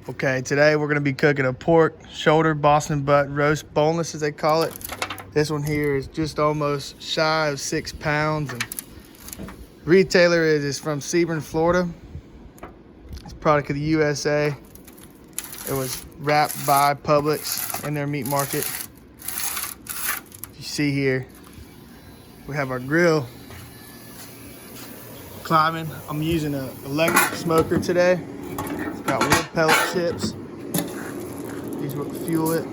Okay, today we're gonna be cooking a pork shoulder Boston butt roast, boneless as they call it. This one here is just almost shy of 6 pounds. And retailer is from Sebring, Florida. It's a product of the USA. It was wrapped by Publix in their meat market. You see here, we have our grill climbing. I'm using an electric smoker today. It's got wood pellet chips. These will fuel it.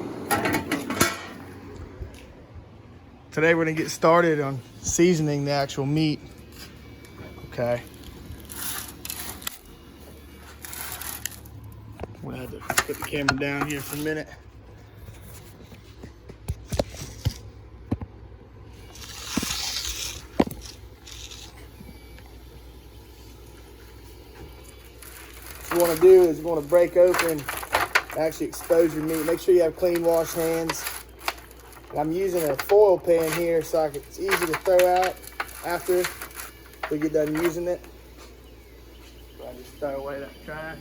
Today we're gonna get started on seasoning the actual meat. Okay. I'm gonna have to put the camera down here for a minute. What you want to do is you want to break open, actually expose your meat. Make sure you have clean wash hands. And I'm using a foil pan here so it's easy to throw out after we get done using it. So I just throw away that trash.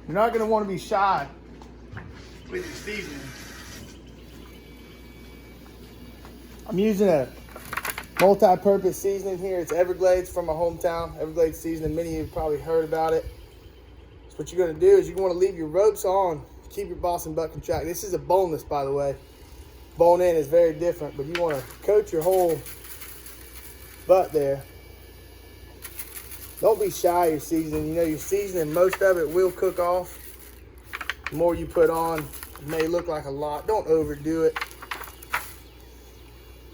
You're not going to want to be shy with your seasoning. I'm using a multi-purpose seasoning here. It's Everglades from my hometown. Everglades seasoning. Many of you have probably heard about it. So what you're going to do is you want to leave your ropes on. Keep your Boston butt contracted. This is a boneless, by the way. Bone in is very different, but you want to coat your whole butt there. Don't be shy of your seasoning. You know, your seasoning, most of it will cook off. The more you put on, it may look like a lot. Don't overdo it.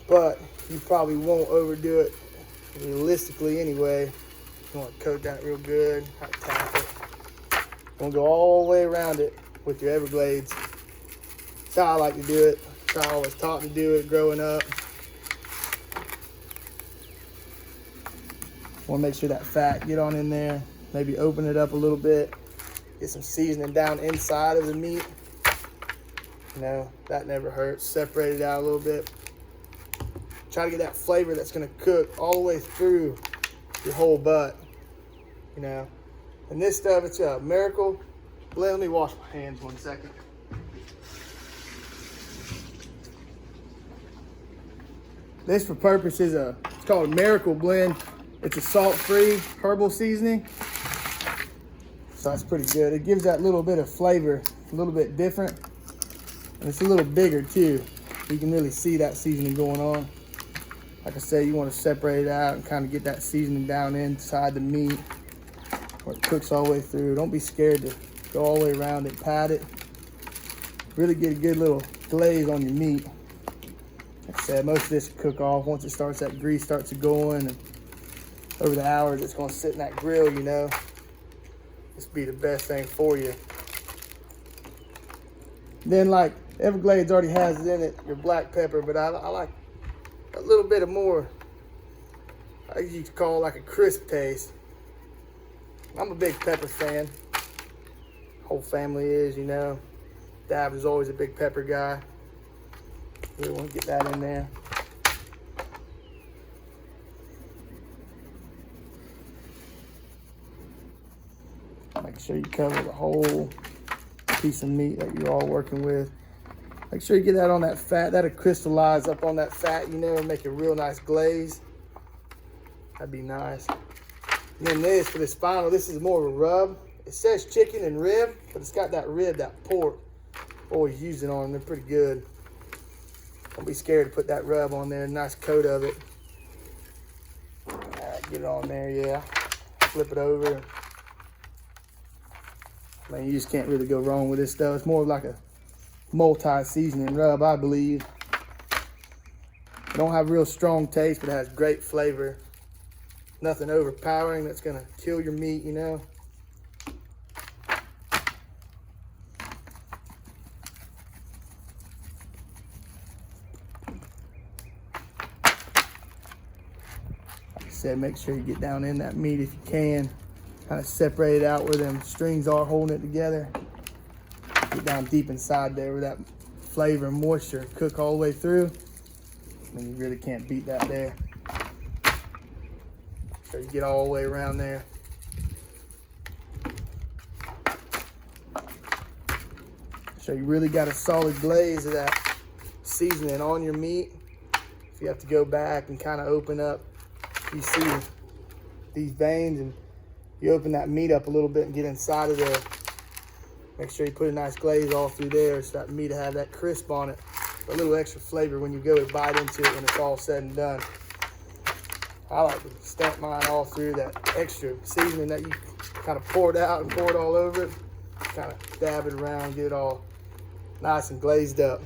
But you probably won't overdo it realistically anyway. You want to coat that real good. Tap it. You want to go all the way around it with your Everglades. That's how I like to do it. That's how I was taught to do it growing up. Want to make sure that fat get on in there. Maybe open it up a little bit. Get some seasoning down inside of the meat. You know, that never hurts. Separate it out a little bit. Try to get that flavor that's going to cook all the way through your whole butt. You know, and this stuff, it's a miracle. Let me wash my hands 1 second. This for purpose is it's called a Miracle Blend. It's a salt-free herbal seasoning. So that's pretty good. It gives that little bit of flavor, a little bit different. And it's a little bigger too. You can really see that seasoning going on. Like I said, you want to separate it out and kind of get that seasoning down inside the meat where it cooks all the way through. Don't be scared to go all the way around it, pat it. Really get a good little glaze on your meat. Like I said, most of this will cook off once it starts, that grease starts going, and over the hours it's going to sit in that grill, you know. This will be the best thing for you. Then, like Everglades already has in it your black pepper, but I like a little bit of more, I used to call it like a crisp taste. I'm a big pepper fan. Whole family is, you know. Dad was always a big pepper guy. Really want to get that in there. Make sure you cover the whole piece of meat that you're all working with. Make sure you get that on that fat. That'll crystallize up on that fat, you know, and make a real nice glaze. That'd be nice. And then this, for this final, this is more of a rub. It says chicken and rib, but it's got that rib, that pork. Always use it on them. They're pretty good. Don't be scared to put that rub on there. Nice coat of it. All right, get it on there, yeah. Flip it over. Man, you just can't really go wrong with this stuff. It's more like a multi-seasoning rub, I believe. It don't have real strong taste, but it has great flavor. Nothing overpowering that's gonna kill your meat, you know. Like I said, make sure you get down in that meat if you can. Kind of separate it out where them strings are holding it together. Get down deep inside there where that flavor and moisture cook all the way through. And you really can't beat that there. So you get all the way around there. So you really got a solid glaze of that seasoning on your meat. If you have to go back and kind of open up, you see these veins, and you open that meat up a little bit and get inside of there. Make sure you put a nice glaze all through there so that meat will have that crisp on it. A little extra flavor when you go to bite into it when it's all said and done. I like to stamp mine all through that extra seasoning that you kind of pour it out and pour it all over it. Kind of dab it around, get it all nice and glazed up.